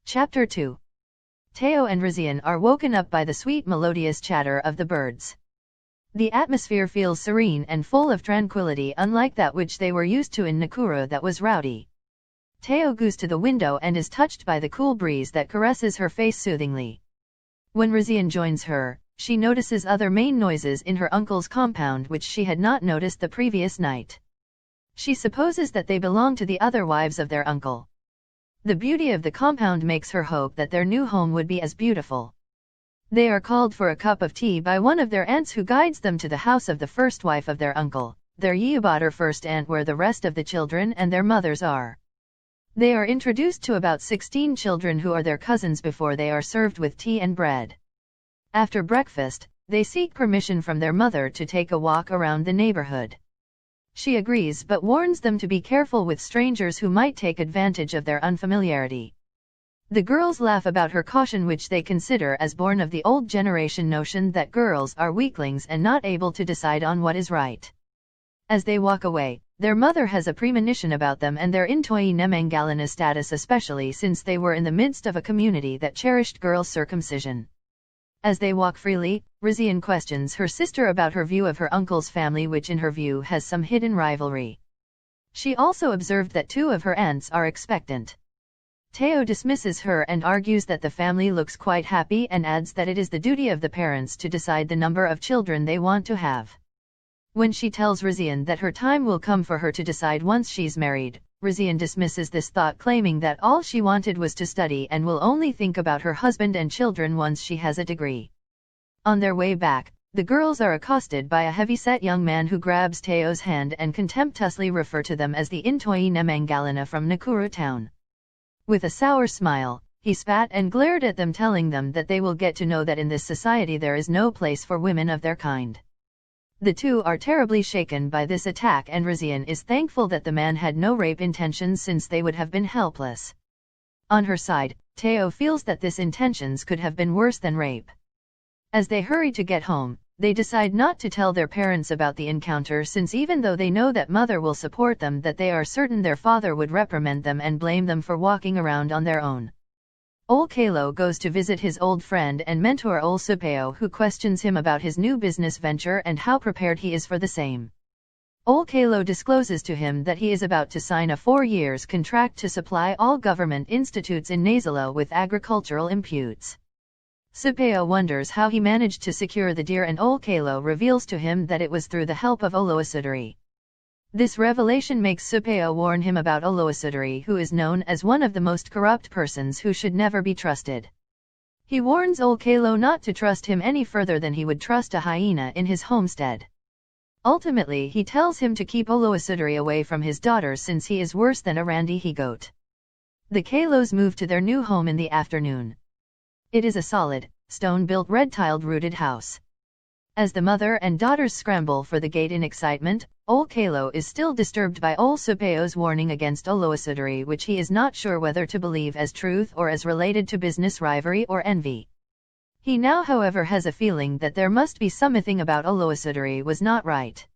Chapter 2. Teo and Rizian are woken up by the sweet melodious chatter of the birds. The atmosphere feels serene and full of tranquility, unlike that which they were used to in Nakuru that was rowdy. Teo goes to the window and is touched by the cool breeze that caresses her face soothingly. When Rizian joins her, she notices other main noises in her uncle's compound which she had not noticed the previous night. She supposes that they belong to the other wives of their uncle. The beauty of the compound makes her hope that their new home would be as beautiful. They are called for a cup of tea by one of their aunts who guides them to the house of the first wife of their uncle, their Yeobatter first aunt, where the rest of the children and their mothers are. They are introduced to about 16 children who are their cousins before they are served with tea and bread. After breakfast, they seek permission from their mother to take a walk around the neighborhood. She agrees but warns them to be careful with strangers who might take advantage of their unfamiliarity. The girls laugh about her caution, which they consider as born of the old generation notion that girls are weaklings and not able to decide on what is right. As they walk away, their mother has a premonition about them and their Intoi Nemangalana status, especially since they were in the midst of a community that cherished girls' circumcision. As they walk freely, Rizian questions her sister about her view of her uncle's family, which in her view has some hidden rivalry. She also observed that 2 of her aunts are expectant. Teo dismisses her and argues that the family looks quite happy and adds that it is the duty of the parents to decide the number of children they want to have. When she tells Rizian that her time will come for her to decide once she's married, Rizian dismisses this thought, claiming that all she wanted was to study and will only think about her husband and children once she has a degree. On their way back, the girls are accosted by a heavy-set young man who grabs Teo's hand and contemptuously refer to them as the Intoi Nemangalana from Nakuru town. With a sour smile, he spat and glared at them, telling them that they will get to know that in this society there is no place for women of their kind. The 2 are terribly shaken by this attack, and Rizian is thankful that the man had no rape intentions, since they would have been helpless. On her side, Teo feels that this intentions could have been worse than rape. As they hurry to get home, they decide not to tell their parents about the encounter, since even though they know that mother will support them, that they are certain their father would reprimand them and blame them for walking around on their own. Ole Kalo goes to visit his old friend and mentor Ole Supeo, who questions him about his new business venture and how prepared he is for the same. Ole Kalo discloses to him that he is about to sign a 4-year contract to supply all government institutes in Nazolo with agricultural inputs. Supeo wonders how he managed to secure the deal, and Ole Kalo reveals to him that it was through the help of Oloisudari. This revelation makes Supeo warn him about Oloisudari, who is known as one of the most corrupt persons who should never be trusted. He warns Ole Kalo not to trust him any further than he would trust a hyena in his homestead. Ultimately, he tells him to keep Oloisudari away from his daughters, since he is worse than a randy he-goat. The Kalos move to their new home in the afternoon. It is a solid, stone-built, red-tiled rooted house. As the mother and daughters scramble for the gate in excitement, Ole Kalo is still disturbed by Ole Supeo's warning against Oloisudari, which he is not sure whether to believe as truth or as related to business rivalry or envy. He now, however, has a feeling that there must be something about Oloisudari was not right.